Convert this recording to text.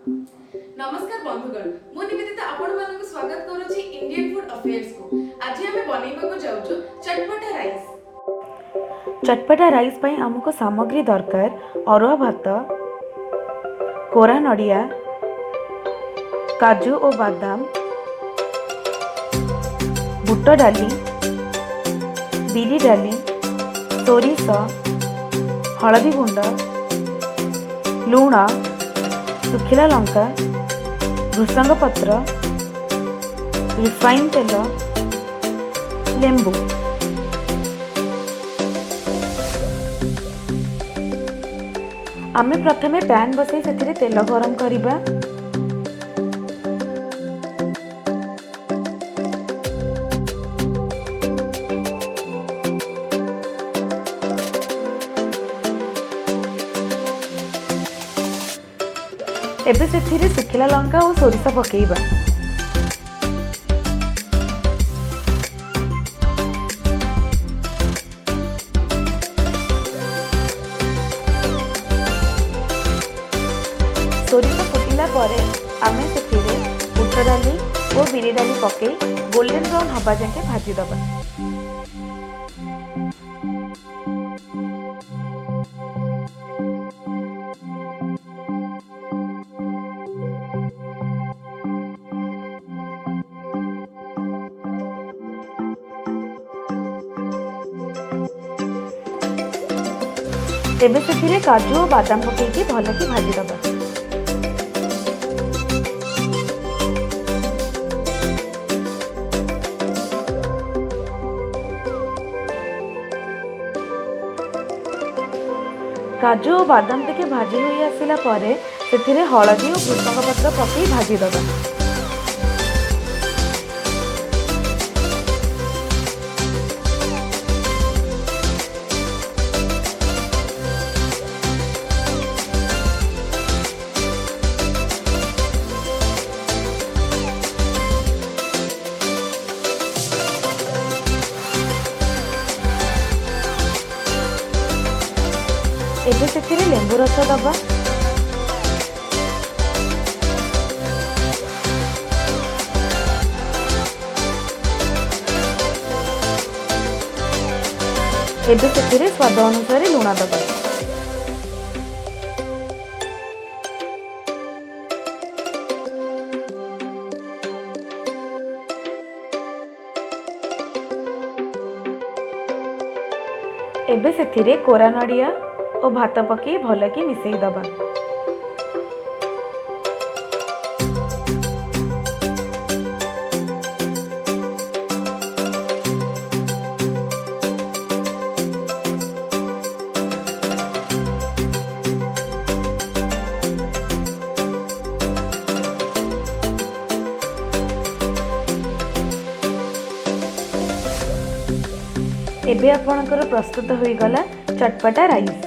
नमस्कार बंधुगण मु निवेदिता आपण मानक स्वागत करूची इंडियन फूड अफेयर्स को आज हमें बनैबा को जाउछु चटपटा राइस। चटपटा राइस पई हमको सामग्री दरकार अरुआ भात, कोरा नड़िया, काजू और बादाम, बुट डाली, बिरी डाली, सोरिष, हलदी गुंड, लुण, सुखिला लंका, भृषंग पत्र, रिफाइन तेल, लेंबू। आमे प्रथमे पैन बसई से तेल गरम करिबा। एबे से सुखिला लंका और सोरिष पकेइबा। सोरिष फुटिला परे आमे सेथिरे बुट डाली और बिरी डाली पकई गोल्डन ब्राउन हवा जाके भाजी दबा। एबे से काजू और बादाम पकईकी भल कि भाजी दबा। काजू और बादाम टिके भाजी होई आसिला परे सेथिरे हलदी और भृषंग पत्र पकई भाजी दबा। एबे से लेंबू रस दबा। एबे से स्वाद अनुसार लुण दबा। एबे से कोरा नड़िया और भात पकई भल कि मिसई दबा। एबे आपणकर प्रस्तुत होई गला चटपटा राइस।